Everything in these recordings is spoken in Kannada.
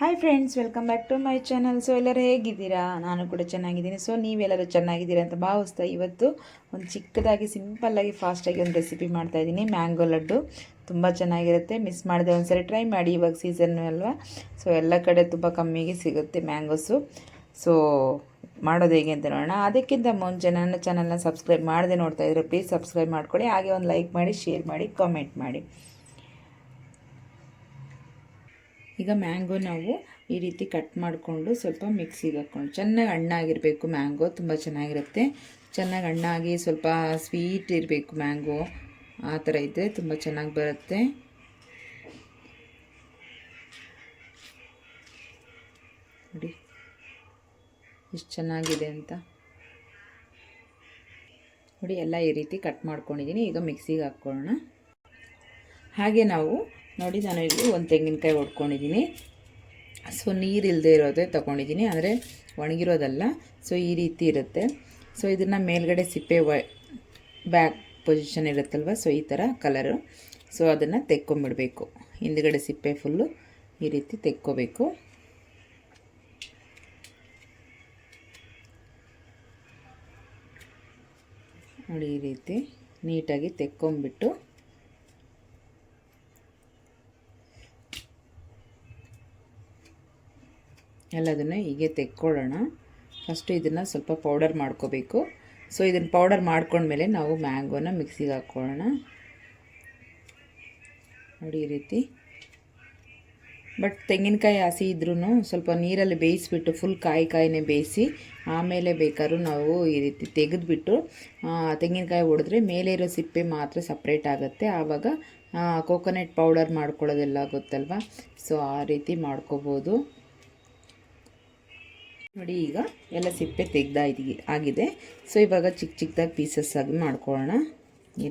Hi friends, welcome back to my channel. So ಎಲ್ಲರೂ ಹೇಗಿದ್ದೀರಾ? ನಾನು ಕೂಡ ಚೆನ್ನಾಗಿದ್ದೀನಿ. ಸೊ ನೀವೆಲ್ಲರೂ ಚೆನ್ನಾಗಿದ್ದೀರಾ ಅಂತ ಭಾವಿಸ್ತಾ ಇವತ್ತು ಒಂದು ಚಿಕ್ಕದಾಗಿ ಸಿಂಪಲ್ಲಾಗಿ ಫಾಸ್ಟಾಗಿ ಒಂದು ರೆಸಿಪಿ ಮಾಡ್ತಾಯಿದ್ದೀನಿ. ಮ್ಯಾಂಗೋ ಲಡ್ಡು ತುಂಬ ಚೆನ್ನಾಗಿರುತ್ತೆ. ಮಿಸ್ ಮಾಡಿದೆ ಒಂದ್ಸರಿ ಟ್ರೈ ಮಾಡಿ. ಇವಾಗ ಸೀಸನ್ನು ಅಲ್ವಾ, ಸೊ ಎಲ್ಲ ಕಡೆ ತುಂಬ ಕಮ್ಮಿಗೆ ಸಿಗುತ್ತೆ ಮ್ಯಾಂಗೋಸು. ಸೊ ಮಾಡೋದು ಹೇಗೆ ಅಂತ ನೋಡೋಣ. ಅದಕ್ಕಿಂತ ಮುಂಚೆ ನನ್ನ ಚಾನಲ್ನ ಸಬ್ಸ್ಕ್ರೈಬ್ ಮಾಡದೆ ನೋಡ್ತಾ ಇದ್ದರೆ ಪ್ಲೀಸ್ ಸಬ್ಸ್ಕ್ರೈಬ್ ಮಾಡ್ಕೊಳ್ಳಿ. ಹಾಗೆ ಒಂದು ಲೈಕ್ ಮಾಡಿ, ಶೇರ್ ಮಾಡಿ, ಕಾಮೆಂಟ್ ಮಾಡಿ. ಈಗ ಮ್ಯಾಂಗೋ ನಾವು ಈ ರೀತಿ ಕಟ್ ಮಾಡಿಕೊಂಡು ಸ್ವಲ್ಪ ಮಿಕ್ಸಿಗೆ ಹಾಕ್ಕೊಂಡು ಚೆನ್ನಾಗಿ ಹಣ್ಣಾಗಿರಬೇಕು. ಮ್ಯಾಂಗೋ ತುಂಬ ಚೆನ್ನಾಗಿರುತ್ತೆ. ಚೆನ್ನಾಗಿ ಹಣ್ಣಾಗಿ ಸ್ವಲ್ಪ ಸ್ವೀಟ್ ಇರಬೇಕು ಮ್ಯಾಂಗೋ. ಆ ಥರ ಇದ್ದರೆ ತುಂಬ ಚೆನ್ನಾಗಿ ಬರುತ್ತೆ. ನೋಡಿ ಎಷ್ಟು ಚೆನ್ನಾಗಿದೆ ಅಂತ. ನೋಡಿ ಎಲ್ಲ ಈ ರೀತಿ ಕಟ್ ಮಾಡ್ಕೊಂಡಿದ್ದೀನಿ. ಈಗ ಮಿಕ್ಸಿಗೆ ಹಾಕ್ಕೊಳ್ಳೋಣ. ಹಾಗೆ ನಾವು ನೋಡಿ, ನಾನು ಇಲ್ಲಿ ಒಂದು ತೆಂಗಿನಕಾಯಿ ಹೊಡ್ಕೊಂಡಿದ್ದೀನಿ. ಸೊ ನೀರಿಲ್ಲದೆ ಇರೋದೇ ತೊಗೊಂಡಿದ್ದೀನಿ, ಅಂದರೆ ಒಣಗಿರೋದಲ್ಲ. ಸೊ ಈ ರೀತಿ ಇರುತ್ತೆ. ಸೊ ಇದನ್ನು ಮೇಲ್ಗಡೆ ಸಿಪ್ಪೆ ಬ್ಯಾಕ್ ಪೊಸಿಷನ್ ಇರುತ್ತಲ್ವ, ಸೊ ಈ ಥರ ಕಲರು. ಸೊ ಅದನ್ನು ತೆಕ್ಕೊಂಬಿಡಬೇಕು. ಹಿಂದ್ಗಡೆ ಸಿಪ್ಪೆ ಫುಲ್ಲು ಈ ರೀತಿ ತೆಕ್ಕೋಬೇಕು. ನೋಡಿ ಈ ರೀತಿ ನೀಟಾಗಿ ತೆಕ್ಕೊಂಬಿಟ್ಟು ಎಲ್ಲದನ್ನು ಹೀಗೆ ತೆಕ್ಕೊಳ್ಳೋಣ. ಫಸ್ಟು ಇದನ್ನು ಸ್ವಲ್ಪ ಪೌಡರ್ ಮಾಡ್ಕೋಬೇಕು. ಸೊ ಇದನ್ನು ಪೌಡರ್ ಮಾಡ್ಕೊಂಡ್ಮೇಲೆ ನಾವು ಮ್ಯಾಂಗೋನ ಮಿಕ್ಸಿಗೆ ಹಾಕ್ಕೊಳ್ಳೋಣ. ನೋಡಿ ಈ ರೀತಿ. ಬಟ್ ತೆಂಗಿನಕಾಯಿ ಹಸಿ ಇದ್ರೂ ಸ್ವಲ್ಪ ನೀರಲ್ಲಿ ಬೇಯಿಸಿಬಿಟ್ಟು ಫುಲ್ ಕಾಯಿನೇ ಬೇಯಿಸಿ ಆಮೇಲೆ ಬೇಕಾದ್ರೂ ನಾವು ಈ ರೀತಿ ತೆಗೆದುಬಿಟ್ಟು ತೆಂಗಿನಕಾಯಿ ಹೊಡೆದ್ರೆ ಮೇಲೆ ಇರೋ ಸಿಪ್ಪೆ ಮಾತ್ರ ಸಪ್ರೇಟ್ ಆಗುತ್ತೆ. ಆವಾಗ ಕೋಕೋನಟ್ ಪೌಡರ್ ಮಾಡ್ಕೊಳ್ಳೋದೆಲ್ಲ ಗೊತ್ತಲ್ವ, ಸೊ ಆ ರೀತಿ ಮಾಡ್ಕೋಬೋದು. ನೋಡಿ ಈಗ ಎಲ್ಲ ಸಿಪ್ಪೆ ಆಗಿದೆ. ಸೊ ಇವಾಗ ಚಿಕ್ಕ ಚಿಕ್ಕದಾಗಿ ಪೀಸಸ್ ಆಗಿ ಮಾಡ್ಕೊಳ್ಳೋಣ. ಈ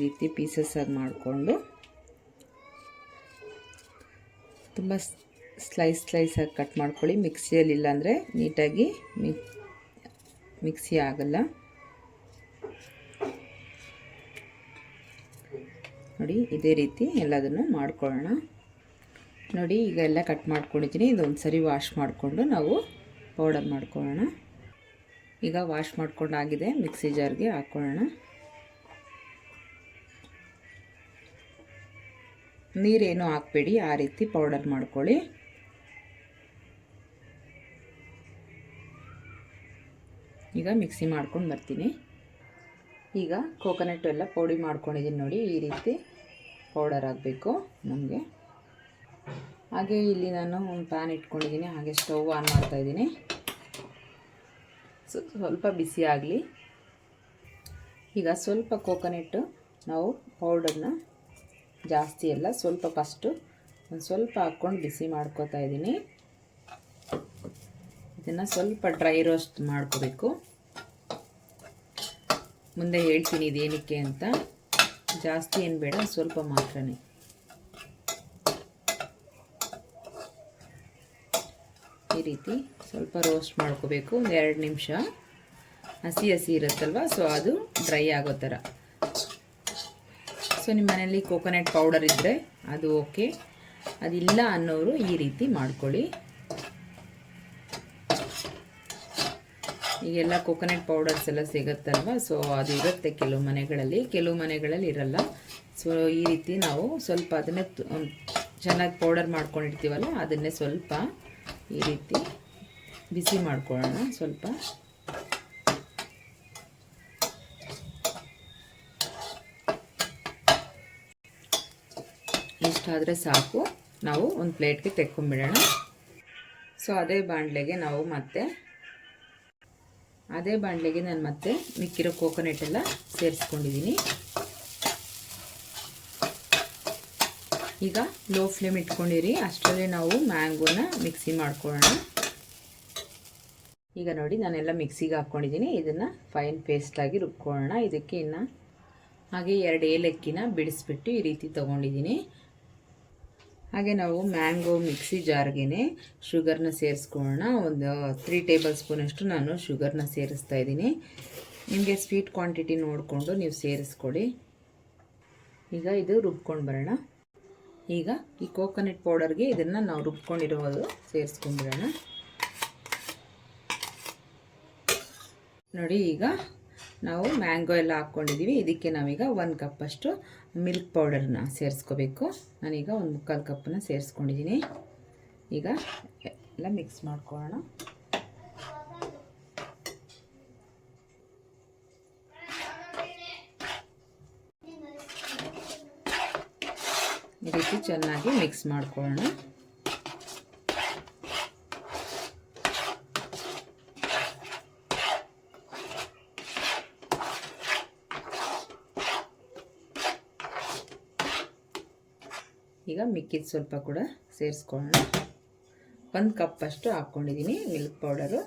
ರೀತಿ ಪೀಸಸ್ ಆಗಿ ಮಾಡಿಕೊಂಡು ತುಂಬ ಸ್ಲೈಸ್ ಆಗಿ ಕಟ್ ಮಾಡ್ಕೊಳ್ಳಿ. ಮಿಕ್ಸಿಯಲ್ಲಿ ಇಲ್ಲಾಂದರೆ ನೀಟಾಗಿ ಮಿಕ್ಸಿ ಆಗಲ್ಲ. ನೋಡಿ ಇದೇ ರೀತಿ ಎಲ್ಲದನ್ನು ಮಾಡ್ಕೊಳ್ಳೋಣ. ನೋಡಿ ಈಗ ಎಲ್ಲ ಕಟ್ ಮಾಡ್ಕೊಂಡಿದ್ದೀನಿ. ಇದೊಂದು ಸರಿ ವಾಶ್ ಮಾಡಿಕೊಂಡು ನಾವು ಪೌಡರ್ ಮಾಡ್ಕೊಳ್ಳೋಣ. ಈಗ ವಾಶ್ ಮಾಡ್ಕೊಂಡಾಗಿದೆ, ಮಿಕ್ಸಿ ಜಾರ್ಗೆ ಹಾಕ್ಕೊಳ್ಳೋಣ. ನೀರೇನು ಹಾಕಬೇಡಿ, ಆ ರೀತಿ ಪೌಡರ್ ಮಾಡ್ಕೊಳ್ಳಿ. ಈಗ ಮಿಕ್ಸಿ ಮಾಡ್ಕೊಂಡು ಬರ್ತೀನಿ. ಈಗ ಕೋಕೋನಟ್ ಎಲ್ಲ ಪೌಡಿ ಮಾಡ್ಕೊಂಡಿದ್ದೀನಿ. ನೋಡಿ ಈ ರೀತಿ ಪೌಡರ್ ಆಗಬೇಕು ನಮಗೆ. ಹಾಗೆ ಇಲ್ಲಿ ನಾನು ಒಂದು ಪ್ಯಾನ್ ಇಟ್ಕೊಂಡಿದ್ದೀನಿ. ಹಾಗೆ ಸ್ಟವ್ ಆನ್ ಮಾಡ್ತಾಯಿದ್ದೀನಿ. ಸ್ವಲ್ಪ ಬಿಸಿ ಆಗಲಿ. ಈಗ ಸ್ವಲ್ಪ ಕೋಕೋನಟ್ಟು ನಾವು ಪೌಡರ್ನ ಜಾಸ್ತಿ ಎಲ್ಲ ಸ್ವಲ್ಪ ಫಸ್ಟು ಒಂದು ಸ್ವಲ್ಪ ಹಾಕ್ಕೊಂಡು ಬಿಸಿ ಮಾಡ್ಕೋತಾ ಇದ್ದೀನಿ. ಇದನ್ನು ಸ್ವಲ್ಪ ಡ್ರೈ ರೋಸ್ಟ್ ಮಾಡ್ಕೋಬೇಕು. ಮುಂದೆ ಹೇಳ್ತೀನಿ ಇದೇನಕ್ಕೆ ಅಂತ. ಜಾಸ್ತಿ ಏನು ಬೇಡ, ಸ್ವಲ್ಪ ಮಾತ್ರನೇ. ಈ ರೀತಿ ಸ್ವಲ್ಪ ರೋಸ್ಟ್ ಮಾಡ್ಕೋಬೇಕು. ಒಂದು 2 ನಿಮಿಷ. ಹಸಿ ಇರುತ್ತಲ್ವ, ಸೊ ಅದು ಡ್ರೈ ಆಗೋ ಥರ. ಸೊ ನಿಮ್ಮ ಮನೆಯಲ್ಲಿ ಕೋಕೋನಟ್ ಪೌಡರ್ ಇದ್ದರೆ ಅದು ಓಕೆ, ಅದಿಲ್ಲ ಅನ್ನೋರು ಈ ರೀತಿ ಮಾಡ್ಕೊಳ್ಳಿ. ಈಗೆಲ್ಲ ಕೋಕೋನಟ್ ಪೌಡರ್ಸ್ ಎಲ್ಲ ಸಿಗುತ್ತಲ್ವ, ಸೊ ಅದು ಇರುತ್ತೆ ಕೆಲವು ಮನೆಗಳಲ್ಲಿ ಇರಲ್ಲ. ಸೊ ಈ ರೀತಿ ನಾವು ಸ್ವಲ್ಪ ಅದನ್ನೇ ಚೆನ್ನಾಗಿ ಪೌಡರ್ ಮಾಡ್ಕೊಂಡಿರ್ತೀವಲ್ಲ, ಅದನ್ನೇ ಸ್ವಲ್ಪ ಈ ರೀತಿ ಬಿಸಿ ಮಾಡ್ಕೊಳ್ಳೋಣ. ಸ್ವಲ್ಪ ಇಷ್ಟಾದರೆ ಸಾಕು. ನಾವು ಒಂದು ಪ್ಲೇಟ್ಗೆ ತೆಕ್ಕೊಂಬಿಡೋಣ. ಸೊ ಅದೇ ಬಾಣಲೆಗೆ ನಾನು ಮತ್ತೆ ಮಿಕ್ಕಿರೋ ಕೋಕೋನಟ್ ಎಲ್ಲ ಸೇರಿಸ್ಕೊಂಡಿದ್ದೀನಿ. ಈಗ ಲೋ ಫ್ಲೇಮ್ ಇಟ್ಕೊಂಡಿರಿ. ಅಷ್ಟರಲ್ಲೇ ನಾವು ಮ್ಯಾಂಗೋನ ಮಿಕ್ಸಿ ಮಾಡ್ಕೊಳ್ಳೋಣ. ಈಗ ನೋಡಿ ನಾನೆಲ್ಲ ಮಿಕ್ಸಿಗೆ ಹಾಕ್ಕೊಂಡಿದ್ದೀನಿ. ಇದನ್ನು ಫೈನ್ ಪೇಸ್ಟಾಗಿ ರುಬ್ಕೊಳ್ಳೋಣ. ಇದಕ್ಕೆ ಹಾಗೆ 2 ಏಲಕ್ಕಿನ ಬಿಡಿಸ್ಬಿಟ್ಟು ಈ ರೀತಿ ತೊಗೊಂಡಿದ್ದೀನಿ. ಹಾಗೆ ನಾವು ಮ್ಯಾಂಗೋ ಮಿಕ್ಸಿ ಜಾರ್ಗೆ ಶುಗರ್ನ ಸೇರಿಸ್ಕೊಳ್ಳೋಣ. ಒಂದು 3 ಟೇಬಲ್ ಸ್ಪೂನಷ್ಟು ನಾನು ಶುಗರ್ನ ಸೇರಿಸ್ತಾ ಇದ್ದೀನಿ. ನಿಮಗೆ ಸ್ವೀಟ್ ಕ್ವಾಂಟಿಟಿ ನೋಡಿಕೊಂಡು ನೀವು ಸೇರಿಸ್ಕೊಡಿ. ಈಗ ಇದು ರುಬ್ಕೊಂಡು ಬರೋಣ. ಈಗ ಈ ಕೋಕೋನಟ್ ಪೌಡರ್ಗೆ ಇದನ್ನು ನಾವು ರುಬ್ಕೊಂಡಿರೋದು ಸೇರಿಸ್ಕೊಂಡ್ಬಿಡೋಣ. ನೋಡಿ, ಈಗ ನಾವು ಮ್ಯಾಂಗೋ ಎಲ್ಲ ಹಾಕ್ಕೊಂಡಿದ್ದೀವಿ. ಇದಕ್ಕೆ ನಾವೀಗ 1 ಕಪ್ಪಷ್ಟು ಮಿಲ್ಕ್ ಪೌಡರ್ನ ಸೇರಿಸ್ಕೋಬೇಕು. ನಾನೀಗ 1/4 ಕಪ್ಪನ್ನು ಸೇರಿಸ್ಕೊಂಡಿದ್ದೀನಿ. ಈಗ ಎಲ್ಲ ಮಿಕ್ಸ್ ಮಾಡ್ಕೊಳ್ಳೋಣ. ಈ ರೀತಿ ಚೆನ್ನಾಗಿ ಮಿಕ್ಸ್ ಮಾಡ್ಕೊಳ್ಳೋಣ. ಈಗ ಮಿಕ್ಕಿದ ಸ್ವಲ್ಪ ಕೂಡ ಸೇರಿಸ್ಕೊಳ್ಳೋಣ. 1 ಕಪ್ಪಷ್ಟು ಹಾಕ್ಕೊಂಡಿದ್ದೀನಿ ಮಿಲ್ಕ್ ಪೌಡರು.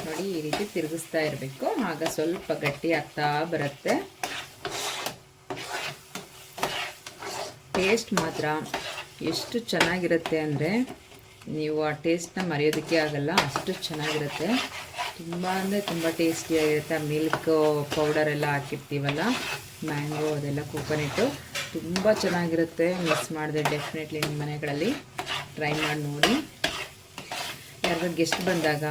ನೋಡಿ, ಈ ರೀತಿ ತಿರುಗಿಸ್ತಾ ಇರಬೇಕು, ಆಗ ಸ್ವಲ್ಪ ಗಟ್ಟಿ ಆಗ್ತಾ ಬರುತ್ತೆ. ಟೇಸ್ಟ್ ಮಾತ್ರ ಎಷ್ಟು ಚೆನ್ನಾಗಿರುತ್ತೆ ಅಂದರೆ ನೀವು ಆ ಟೇಸ್ಟ್ನ ಮರೆಯೋದಕ್ಕೆ ಆಗಲ್ಲ, ಅಷ್ಟು ಚೆನ್ನಾಗಿರುತ್ತೆ. ತುಂಬ ಅಂದರೆ ತುಂಬ ಟೇಸ್ಟಿಯಾಗಿರುತ್ತೆ. ಆ ಮಿಲ್ಕ್ ಪೌಡರೆಲ್ಲ ಹಾಕಿರ್ತೀವಲ್ಲ, ಮ್ಯಾಂಗೋ ಅದೆಲ್ಲ ಕೋಕೋನಟ್ಟು ತುಂಬ ಚೆನ್ನಾಗಿರುತ್ತೆ. ಮಿಸ್ ಮಾಡಿದೆ ಡೆಫಿನೆಟ್ಲಿ ನಿಮ್ಮ ಮನೆಗಳಲ್ಲಿ ಟ್ರೈ ಮಾಡಿ ನೋಡಿ. ಯಾರಿಗೂ ಗೆಸ್ಟ್ ಬಂದಾಗ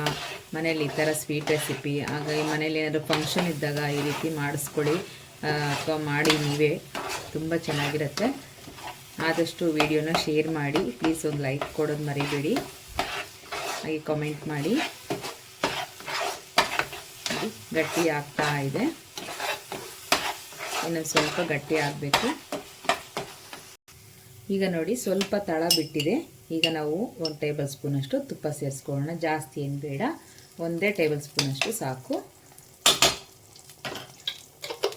ಮನೇಲಿ ಈ ಥರ ಸ್ವೀಟ್ ರೆಸಿಪಿ, ಆಗ ಈ ಮನೇಲಿ ಏನಾದರೂ ಫಂಕ್ಷನ್ ಇದ್ದಾಗ ಈ ರೀತಿ ಮಾಡಿಸ್ಕೊಳ್ಳಿ ಅಥವಾ ಮಾಡಿ ನೀವೇ, ತುಂಬ ಚೆನ್ನಾಗಿರುತ್ತೆ. ಆದಷ್ಟು ವಿಡಿಯೋನ ಶೇರ್ ಮಾಡಿ, ಪ್ಲೀಸ್ ಒಂದು ಲೈಕ್ ಕೊಡೋದು ಮರಿಬೇಡಿ, ಹಾಗೆ ಕಾಮೆಂಟ್ ಮಾಡಿ. ಗಟ್ಟಿ ಆಗ್ತಾ ಇದೆ, ಇನ್ನೊಂದು ಸ್ವಲ್ಪ ಗಟ್ಟಿ ಆಗಬೇಕು. ಈಗ ನೋಡಿ, ಸ್ವಲ್ಪ ತಳ ಬಿಟ್ಟಿದೆ. ಈಗ ನಾವು 1 ಟೇಬಲ್ ಸ್ಪೂನಷ್ಟು ತುಪ್ಪ ಸೇರಿಸ್ಕೊಳ್ಳೋಣ. ಜಾಸ್ತಿ ಏನು ಬೇಡ, 1 ಟೇಬಲ್ ಸ್ಪೂನಷ್ಟು ಸಾಕು.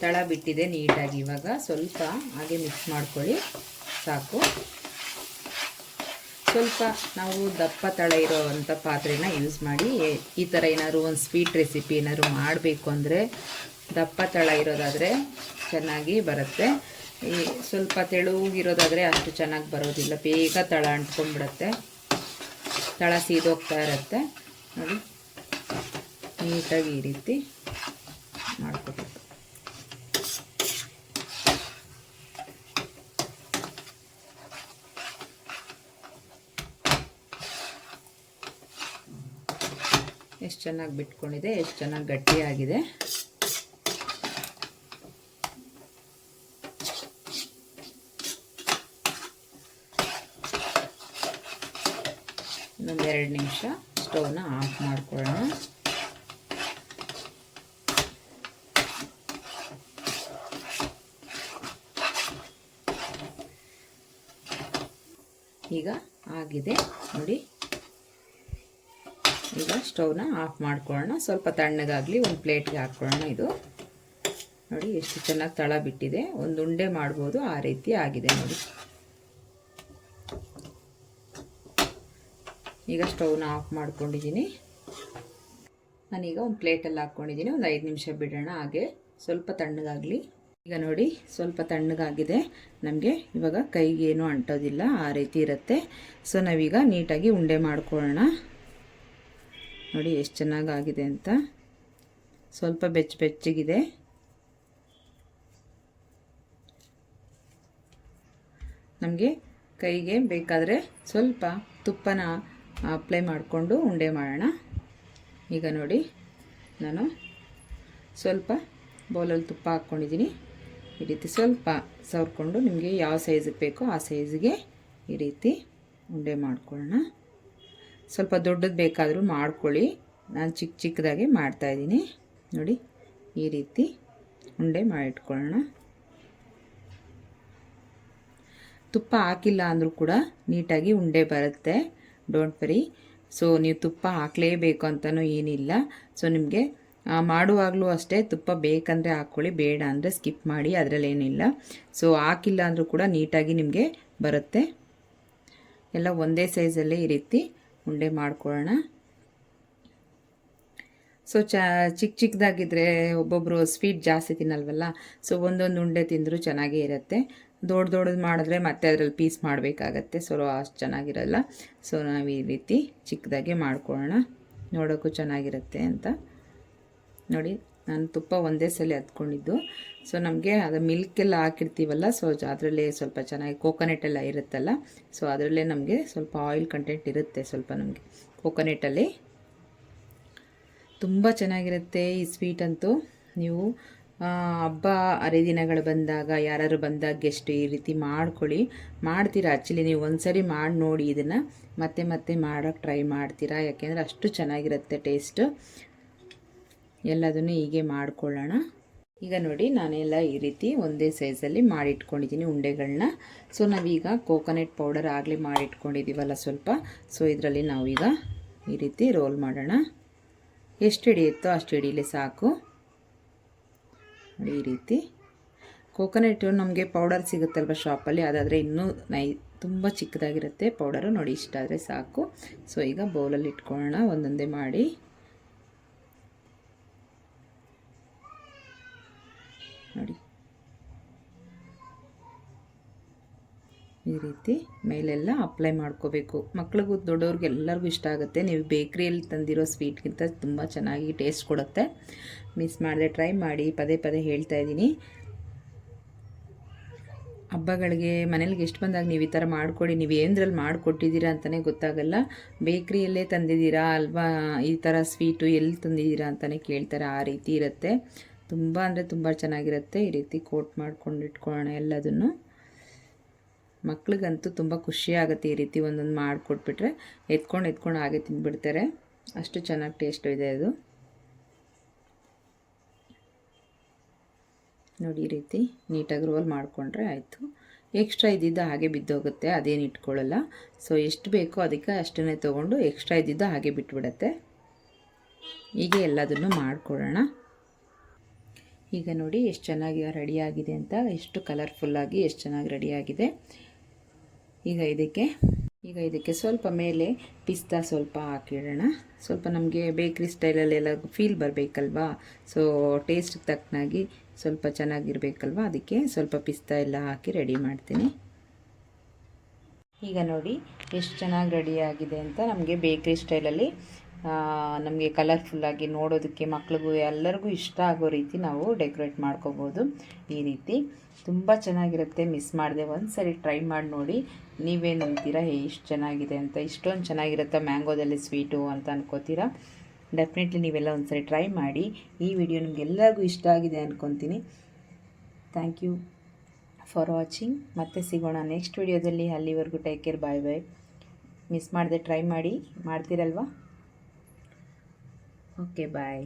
ತಳ ಬಿಟ್ಟಿದೆ ನೀಟಾಗಿ. ಇವಾಗ ಸ್ವಲ್ಪ ಹಾಗೆ ಮಿಕ್ಸ್ ಮಾಡ್ಕೊಳ್ಳಿ, ಸಾಕು. ಸ್ವಲ್ಪ ನಾವು ದಪ್ಪ ತಳ ಇರೋವಂಥ ಪಾತ್ರೆನ ಯೂಸ್ ಮಾಡಿ. ಈ ಥರ ಏನಾದರೂ ಒಂದು ಸ್ವೀಟ್ ರೆಸಿಪಿ ಏನಾದರೂ ಮಾಡಬೇಕು ಅಂದರೆ ದಪ್ಪ ತಳ ಇರೋದಾದರೆ ಚೆನ್ನಾಗಿ ಬರುತ್ತೆ. ಈ ಸ್ವಲ್ಪ ತೆಳುಗಿರೋದಾದರೆ ಅಷ್ಟು ಚೆನ್ನಾಗಿ ಬರೋದಿಲ್ಲ, ಬೇಗ ತಳ ಅಂಟ್ಕೊಂಡ್ಬಿಡುತ್ತೆ, ತಳ ಸೀದೋಗ್ತಾ ಇರುತ್ತೆ. ನೋಡಿ, ನೀಟಾಗಿ ಈ ರೀತಿ ಮಾಡ್ಕೋಬೇಕು. ಎಷ್ಟು ಚೆನ್ನಾಗಿ ಬಿಟ್ಕೊಂಡಿದೆ, ಎಷ್ಟು ಚೆನ್ನಾಗಿ ಗಟ್ಟಿಯಾಗಿದೆ. ಇನ್ನೊಂದು 2 ನಿಮಿಷ ಸ್ಟವ್ನ ಆಫ್ ಮಾಡ್ಕೊಳ್ಳೋಣ. ಈಗ ಆಗಿದೆ ನೋಡಿ. ಈಗ ಸ್ಟವ್ನ ಆಫ್ ಮಾಡ್ಕೊಳ್ಳೋಣ. ಸ್ವಲ್ಪ ತಣ್ಣಗಾಗಲಿ, ಒಂದು ಪ್ಲೇಟ್ಗೆ ಹಾಕ್ಕೊಳ್ಳೋಣ. ಇದು ನೋಡಿ ಎಷ್ಟು ಚೆನ್ನಾಗಿ ತಳ ಬಿಟ್ಟಿದೆ, ಒಂದು ಉಂಡೆ ಮಾಡ್ಬೋದು, ಆ ರೀತಿ ಆಗಿದೆ ನೋಡಿ. ಈಗ ಸ್ಟವ್ನ ಆಫ್ ಮಾಡ್ಕೊಂಡಿದ್ದೀನಿ. ನಾನೀಗ ಒಂದು ಪ್ಲೇಟಲ್ಲಿ ಹಾಕ್ಕೊಂಡಿದ್ದೀನಿ. ಒಂದು 5 ನಿಮಿಷ ಬಿಡೋಣ, ಹಾಗೆ ಸ್ವಲ್ಪ ತಣ್ಣಗಾಗಲಿ. ಈಗ ನೋಡಿ, ಸ್ವಲ್ಪ ತಣ್ಣಗಾಗಿದೆ. ನಮಗೆ ಇವಾಗ ಕೈಗೇನು ಅಂಟೋದಿಲ್ಲ, ಆ ರೀತಿ ಇರುತ್ತೆ. ಸೊ ನಾವೀಗ ನೀಟಾಗಿ ಉಂಡೆ ಮಾಡ್ಕೊಳ್ಳೋಣ. ನೋಡಿ ಎಷ್ಟು ಚೆನ್ನಾಗಾಗಿದೆ ಅಂತ. ಸ್ವಲ್ಪ ಬೆಚ್ಚಗಿದೆ. ನಮಗೆ ಕೈಗೆ ಬೇಕಾದರೆ ಸ್ವಲ್ಪ ತುಪ್ಪನ ಅಪ್ಲೈ ಮಾಡಿಕೊಂಡು ಉಂಡೆ ಮಾಡೋಣ. ಈಗ ನೋಡಿ, ನಾನು ಸ್ವಲ್ಪ ಬೌಲಲ್ಲಿ ತುಪ್ಪ ಹಾಕ್ಕೊಂಡಿದ್ದೀನಿ. ಈ ರೀತಿ ಸ್ವಲ್ಪ ಸವರ್ಕೊಂಡು ನಿಮಗೆ ಯಾವ ಸೈಜಿಗೆ ಬೇಕೋ ಆ ಸೈಜಿಗೆ ಈ ರೀತಿ ಉಂಡೆ ಮಾಡ್ಕೊಳ್ಳೋಣ. ಸ್ವಲ್ಪ ದೊಡ್ಡದು ಬೇಕಾದರೂ ಮಾಡ್ಕೊಳ್ಳಿ, ನಾನು ಚಿಕ್ಕದಾಗಿ ಮಾಡ್ತಾಯಿದ್ದೀನಿ. ನೋಡಿ, ಈ ರೀತಿ ಉಂಡೆ ಮಾಡಿಟ್ಕೊಳ್ಳೋಣ. ತುಪ್ಪ ಹಾಕಿಲ್ಲ ಅಂದರೂ ಕೂಡ ನೀಟಾಗಿ ಉಂಡೆ ಬರುತ್ತೆ, ಡೋಂಟ್ ವರಿ. ಸೊ ನೀವು ತುಪ್ಪ ಹಾಕಲೇಬೇಕು ಅಂತಲೂ ಏನಿಲ್ಲ. ಸೊ ನಿಮಗೆ ಮಾಡುವಾಗಲೂ ಅಷ್ಟೇ, ತುಪ್ಪ ಬೇಕಂದರೆ ಹಾಕ್ಕೊಳ್ಳಿ, ಬೇಡ ಅಂದರೆ ಸ್ಕಿಪ್ ಮಾಡಿ, ಅದರಲ್ಲೇನಿಲ್ಲ. ಸೊ ಹಾಕಿಲ್ಲ ಅಂದರೂ ಕೂಡ ನೀಟಾಗಿ ನಿಮಗೆ ಬರುತ್ತೆ. ಎಲ್ಲ ಒಂದೇ ಸೈಜಲ್ಲೇ ಈ ರೀತಿ ಉಂಡೆ ಮಾಡ್ಕೊಳ್ಳೋಣ. ಸೊ ಚಿಕ್ಕದಾಗಿದ್ದರೆ ಒಬ್ಬೊಬ್ಬರು ಸ್ವೀಟ್ ಜಾಸ್ತಿ ತಿನ್ನಲ್ವಲ್ಲ, ಸೊ ಒಂದೊಂದು ಉಂಡೆ ತಿಂದರೂ ಚೆನ್ನಾಗೇ ಇರುತ್ತೆ. ದೊಡ್ಡದು ಮಾಡಿದ್ರೆ ಮತ್ತೆ ಅದರಲ್ಲಿ ಪೀಸ್ ಮಾಡಬೇಕಾಗತ್ತೆ, ಸೊ ಅಷ್ಟು ಚೆನ್ನಾಗಿರಲ್ಲ. ಸೊ ನಾವು ಈ ರೀತಿ ಚಿಕ್ಕದಾಗೆ ಮಾಡ್ಕೊಳ್ಳೋಣ, ನೋಡೋಕ್ಕೂ ಚೆನ್ನಾಗಿರುತ್ತೆ ಅಂತ. ನೋಡಿ, ನಾನು ತುಪ್ಪ ಒಂದೇ ಸಲ ಹತ್ಕೊಂಡಿದ್ದು. ಸೊ ನಮಗೆ ಅದು ಮಿಲ್ಕೆಲ್ಲ ಹಾಕಿರ್ತೀವಲ್ಲ, ಸೊ ಅದರಲ್ಲೇ ಸ್ವಲ್ಪ ಚೆನ್ನಾಗಿ ಕೋಕೋನಟ್ ಎಲ್ಲ ಇರುತ್ತಲ್ಲ, ಸೊ ಅದರಲ್ಲೇ ನಮಗೆ ಸ್ವಲ್ಪ ಆಯಿಲ್ ಕಂಟೆಂಟ್ ಇರುತ್ತೆ ಸ್ವಲ್ಪ ನಮಗೆ ಕೋಕೋನಟ್ಟಲ್ಲಿ. ತುಂಬ ಚೆನ್ನಾಗಿರುತ್ತೆ ಈ ಸ್ವೀಟ್ ಅಂತೂ. ನೀವು ಹಬ್ಬ ಹರಿದಿನಗಳು ಬಂದಾಗ, ಯಾರಾದ್ರು ಬಂದಾಗ ಗೆಸ್ಟ್ ಈ ರೀತಿ ಮಾಡ್ಕೊಳ್ಳಿ. ಮಾಡ್ತೀರಾ ಆ್ಯಕ್ಚುಲಿ, ನೀವು ಒಂದ್ಸರಿ ಮಾಡಿ ನೋಡಿ ಇದನ್ನು ಮತ್ತೆ ಮತ್ತೆ ಮಾಡೋಕ್ಕೆ ಟ್ರೈ ಮಾಡ್ತೀರಾ, ಯಾಕೆಂದರೆ ಅಷ್ಟು ಚೆನ್ನಾಗಿರುತ್ತೆ ಟೇಸ್ಟು. ಎಲ್ಲದನ್ನು ಹೀಗೆ ಮಾಡ್ಕೊಳ್ಳೋಣ. ಈಗ ನೋಡಿ, ನಾನೆಲ್ಲ ಈ ರೀತಿ ಒಂದೇ ಸೈಜಲ್ಲಿ ಮಾಡಿಟ್ಕೊಂಡಿದ್ದೀನಿ ಉಂಡೆಗಳನ್ನ. ಸೊ ನಾವೀಗ ಕೋಕೋನಟ್ ಪೌಡರ್ ಆಗಲೇ ಮಾಡಿಟ್ಕೊಂಡಿದ್ದೀವಲ್ಲ ಸ್ವಲ್ಪ, ಸೊ ಇದರಲ್ಲಿ ನಾವೀಗ ಈ ರೀತಿ ರೋಲ್ ಮಾಡೋಣ. ಎಷ್ಟು ಹಿಡಿಯುತ್ತೋ ಅಷ್ಟು ಹಿಡೀಲಿ ಸಾಕು. ನೋಡಿ, ಈ ರೀತಿ ಕೋಕೋನಟ್ ನಮಗೆ ಪೌಡರ್ ಸಿಗುತ್ತಲ್ವ ಶಾಪಲ್ಲಿ, ಅದಾದರೆ ಇನ್ನೂ ತುಂಬ ಚಿಕ್ಕದಾಗಿರುತ್ತೆ ಪೌಡರು. ನೋಡಿ, ಇಷ್ಟಾದರೆ ಸಾಕು. ಸೊ ಈಗ ಬೌಲಲ್ಲಿ ಇಟ್ಕೊಳ್ಳೋಣ ಒಂದೊಂದೇ ಮಾಡಿ. ನೋಡಿ, ಈ ರೀತಿ ಮೇಲೆಲ್ಲ ಅಪ್ಲೈ ಮಾಡ್ಕೋಬೇಕು. ಮಕ್ಳಿಗೂ ದೊಡ್ಡವ್ರಿಗೆ ಎಲ್ಲರಿಗೂ ಇಷ್ಟ ಆಗುತ್ತೆ. ನೀವು ಬೇಕ್ರಿಯಲ್ಲಿ ತಂದಿರೋ ಸ್ವೀಟ್ಗಿಂತ ತುಂಬ ಚೆನ್ನಾಗಿ ಟೇಸ್ಟ್ ಕೊಡುತ್ತೆ. ಮಿಸ್ ಮಾಡದೆ ಟ್ರೈ ಮಾಡಿ, ಪದೇ ಪದೇ ಹೇಳ್ತಾ ಇದ್ದೀನಿ. ಹಬ್ಬಗಳಿಗೆ ಮನೇಲಿಗೆ ಎಷ್ಟು ಬಂದಾಗ ನೀವು ಈ ಥರ ಮಾಡಿಕೊಡಿ. ನೀವು ಏನರಲ್ಲಿ ಮಾಡಿಕೊಟ್ಟಿದ್ದೀರಾ ಅಂತಲೇ ಗೊತ್ತಾಗಲ್ಲ. ಬೇಕ್ರಿಯಲ್ಲೇ ತಂದಿದ್ದೀರಾ ಅಲ್ವಾ, ಈ ಥರ ಸ್ವೀಟು ಎಲ್ಲಿ ತಂದಿದ್ದೀರಾ ಅಂತಲೇ ಕೇಳ್ತಾರೆ. ಆ ರೀತಿ ಇರುತ್ತೆ. ತುಂಬ ಅಂದರೆ ತುಂಬ ಚೆನ್ನಾಗಿರುತ್ತೆ. ಈ ರೀತಿ ಕೋಟ್ ಮಾಡ್ಕೊಂಡು ಇಟ್ಕೊಳ್ಳೋಣ ಎಲ್ಲದನ್ನು. ಮಕ್ಳಿಗಂತೂ ತುಂಬ ಖುಷಿ ಆಗುತ್ತೆ ಈ ರೀತಿ ಒಂದೊಂದು ಮಾಡಿಕೊಟ್ಬಿಟ್ರೆ. ಎತ್ಕೊಂಡು ಹಾಗೆ ತಿಂದುಬಿಡ್ತಾರೆ, ಅಷ್ಟು ಚೆನ್ನಾಗಿ ಟೇಸ್ಟ್ ಇದೆ ಅದು. ನೋಡಿ, ಈ ರೀತಿ ನೀಟಾಗಿ ರೋಲ್ ಮಾಡಿಕೊಂಡ್ರೆ ಆಯಿತು. ಎಕ್ಸ್ಟ್ರಾ ಇದ್ದಿದ್ದು ಹಾಗೆ ಬಿದ್ದೋಗುತ್ತೆ, ಅದೇನು ಇಟ್ಕೊಳ್ಳಲ್ಲ. ಸೊ ಎಷ್ಟು ಬೇಕೋ ಅದಕ್ಕೆ ಅಷ್ಟನ್ನೇ ತೊಗೊಂಡು ಎಕ್ಸ್ಟ್ರಾ ಇದ್ದಿದ್ದು ಹಾಗೆ ಬಿಟ್ಬಿಡತ್ತೆ. ಹೀಗೆ ಎಲ್ಲದನ್ನು ಮಾಡ್ಕೊಳ್ಳೋಣ. ಈಗ ನೋಡಿ ಎಷ್ಟು ಚೆನ್ನಾಗಿ ರೆಡಿಯಾಗಿದೆ ಅಂತ, ಎಷ್ಟು ಕಲರ್ಫುಲ್ಲಾಗಿ ಎಷ್ಟು ಚೆನ್ನಾಗಿ ರೆಡಿಯಾಗಿದೆ. ಈಗ ಇದಕ್ಕೆ ಸ್ವಲ್ಪ ಮೇಲೆ ಪಿಸ್ತಾ ಸ್ವಲ್ಪ ಹಾಕಿಡೋಣ. ಸ್ವಲ್ಪ ನಮಗೆ ಬೇಕ್ರಿ ಸ್ಟೈಲಲ್ಲೆಲ್ಲ ಫೀಲ್ ಬರಬೇಕಲ್ವಾ, ಸೊ ಟೇಸ್ಟ್ ತಕ್ಕನಾಗಿ ಸ್ವಲ್ಪ ಚೆನ್ನಾಗಿರಬೇಕಲ್ವ, ಅದಕ್ಕೆ ಸ್ವಲ್ಪ ಪಿಸ್ತಾ ಎಲ್ಲ ಹಾಕಿ ರೆಡಿ ಮಾಡ್ತೀನಿ. ಈಗ ನೋಡಿ ಎಷ್ಟು ಚೆನ್ನಾಗಿ ರೆಡಿಯಾಗಿದೆ ಅಂತ. ನಮಗೆ ಬೇಕ್ರಿ ಸ್ಟೈಲಲ್ಲಿ ನಮಗೆ ಕಲರ್ಫುಲ್ಲಾಗಿ ನೋಡೋದಕ್ಕೆ ಮಕ್ಳಿಗೂ ಎಲ್ಲರಿಗೂ ಇಷ್ಟ ಆಗೋ ರೀತಿ ನಾವು ಡೆಕೋರೇಟ್ ಮಾಡ್ಕೋಬೋದು. ಈ ರೀತಿ ತುಂಬ ಚೆನ್ನಾಗಿರುತ್ತೆ. ಮಿಸ್ ಮಾಡಿದೆ, ಒಂದು ಸರಿ ಟ್ರೈ ಮಾಡಿ ನೋಡಿ. ನೀವೇನು ಅಂತೀರಾ ಎಷ್ಟು ಚೆನ್ನಾಗಿದೆ ಅಂತ. ಇಷ್ಟೊಂದು ಚೆನ್ನಾಗಿರುತ್ತೆ ಮ್ಯಾಂಗೋದಲ್ಲಿ ಸ್ವೀಟು ಅಂತ ಅನ್ಕೋತೀರಾ. ಡೆಫಿನೆಟ್ಲಿ ನೀವೆಲ್ಲ ಒಂದು ಸರಿ ಟ್ರೈ ಮಾಡಿ. ಈ ವಿಡಿಯೋ ನಿಮಗೆಲ್ಲರಿಗೂ ಇಷ್ಟ ಆಗಿದೆ ಅಂದ್ಕೊತೀನಿ. Thank you for watching. ಮತ್ತೆ ಸಿಗೋಣ ನೆಕ್ಸ್ಟ್ ವಿಡಿಯೋದಲ್ಲಿ. ಅಲ್ಲಿವರೆಗೂ take care, bye bye. Miss ಮಾಡದೆ ಟ್ರೈ ಮಾಡಿ, ಮಾಡ್ತೀರಲ್ವಾ? ಓಕೆ, ಬಾಯ್.